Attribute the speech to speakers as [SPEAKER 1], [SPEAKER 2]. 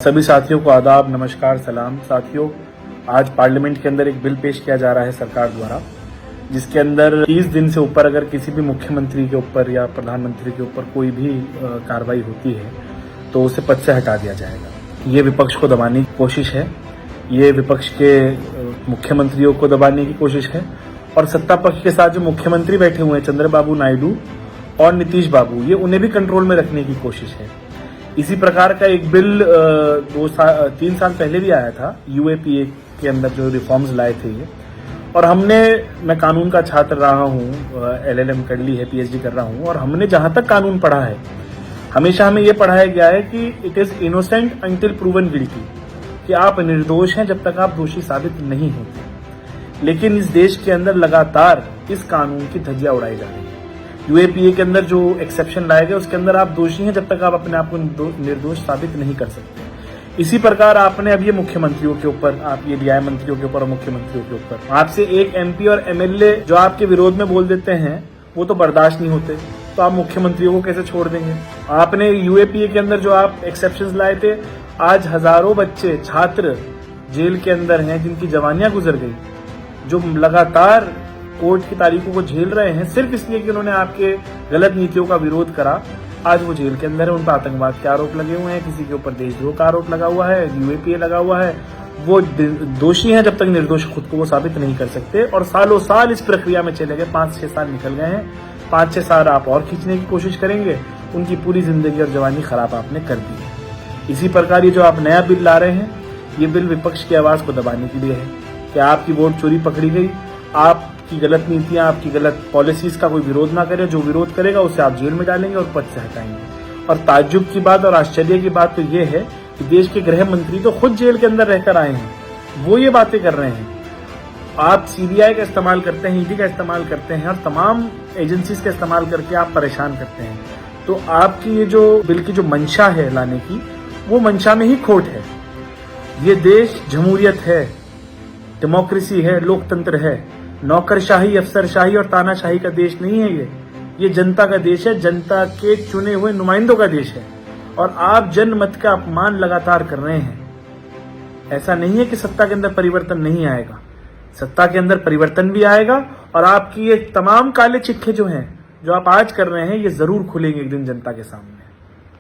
[SPEAKER 1] सभी साथियों को आदाब, नमस्कार, सलाम। साथियों, आज पार्लियामेंट के अंदर एक बिल पेश किया जा रहा है सरकार द्वारा, जिसके अंदर 30 दिन से ऊपर अगर किसी भी मुख्यमंत्री के ऊपर या प्रधानमंत्री के ऊपर कोई भी कार्रवाई होती है तो उसे पद से हटा दिया जाएगा। ये विपक्ष को दबाने की कोशिश है, ये विपक्ष के मुख्यमंत्रियों को दबाने की कोशिश है और सत्ता पक्ष के साथ जो मुख्यमंत्री बैठे हुए हैं चंद्रबाबू नायडू और नीतीश बाबू, ये उन्हें भी कंट्रोल में रखने की कोशिश है। इसी प्रकार का एक बिल 3 साल पहले भी आया था, यूएपीए के अंदर जो रिफॉर्म्स लाए थे ये, और मैं कानून का छात्र रहा हूँ, एलएलएम कर ली है, पीएचडी कर रहा हूँ, और हमने जहां तक कानून पढ़ा है हमेशा हमें ये पढ़ाया गया है कि it is innocent until proven guilty, कि आप निर्दोष हैं जब तक आप दोषी साबित नहीं होते। लेकिन इस देश के अंदर लगातार इस कानून की धज्जियां उड़ाई जा रही है। यूएपीए के अंदर जो एक्सेप्शन लाए गए उसके अंदर आप दोषी हैं जब तक आप अपने आप को निर्दोष साबित नहीं कर सकते। इसी प्रकार आपने अब ये मुख्यमंत्रियों के ऊपर, आप ये न्याय मंत्रियों के ऊपर और मुख्यमंत्रियों के ऊपर, आपसे एक एमपी और एमएलए जो आपके विरोध में बोल देते हैं वो तो बर्दाश्त नहीं होते, तो आप मुख्यमंत्रियों को कैसे छोड़ देंगे। आपने यूएपीए के अंदर जो आप एक्सेप्शन लाए थे, आज हजारों बच्चे छात्र जेल के अंदर हैं जिनकी जवानियां गुजर गई, जो लगातार कोर्ट की तारीखों को झेल रहे हैं सिर्फ इसलिए कि उन्होंने आपके गलत नीतियों का विरोध करा। आज वो जेल के अंदर है, उन पर आतंकवाद के आरोप लगे हुए हैं, किसी के ऊपर देशद्रोह का आरोप लगा हुआ है, यूएपीए लगा हुआ है। वो दोषी हैं जब तक निर्दोष खुद को वो साबित नहीं कर सकते, और सालों साल इस प्रक्रिया में चले गए। 5-6 साल निकल गए हैं, 5-6 साल आप और खींचने की कोशिश करेंगे, उनकी पूरी जिंदगी और जवानी खराब आपने कर दी है। इसी प्रकार ये जो आप नया बिल ला रहे हैं, ये बिल विपक्ष की आवाज को दबाने के लिए है कि आपकी वोट चोरी पकड़ी गई, आपकी गलत नीतियां, आपकी गलत पॉलिसीज का कोई विरोध ना करे, जो विरोध करेगा उसे आप जेल में डालेंगे और पद से हटाएंगे। और ताज्जुब की बात और आश्चर्य की बात तो ये है कि देश के गृह मंत्री तो खुद जेल के अंदर रहकर आए हैं, वो ये बातें कर रहे हैं। आप सीबीआई का इस्तेमाल करते हैं, ईडी का इस्तेमाल करते हैं और तमाम एजेंसीज का इस्तेमाल करके आप परेशान करते हैं। तो आपकी ये जो बिल की जो मंशा है लाने की, वो मंशा में ही खोट है। ये देश जमहूरियत है, डेमोक्रेसी है, लोकतंत्र है, नौकरशाही, अफसरशाही और तानाशाही का देश नहीं है। ये जनता का देश है, जनता के चुने हुए नुमाइंदों का देश है, और आप जनमत का अपमान लगातार कर रहे हैं। ऐसा नहीं है कि सत्ता के अंदर परिवर्तन नहीं आएगा, सत्ता के अंदर परिवर्तन भी आएगा, और आपकी ये तमाम काले चिट्ठे जो हैं, जो आप आज कर रहे हैं, ये जरूर खुलेंगे एक दिन जनता के सामने।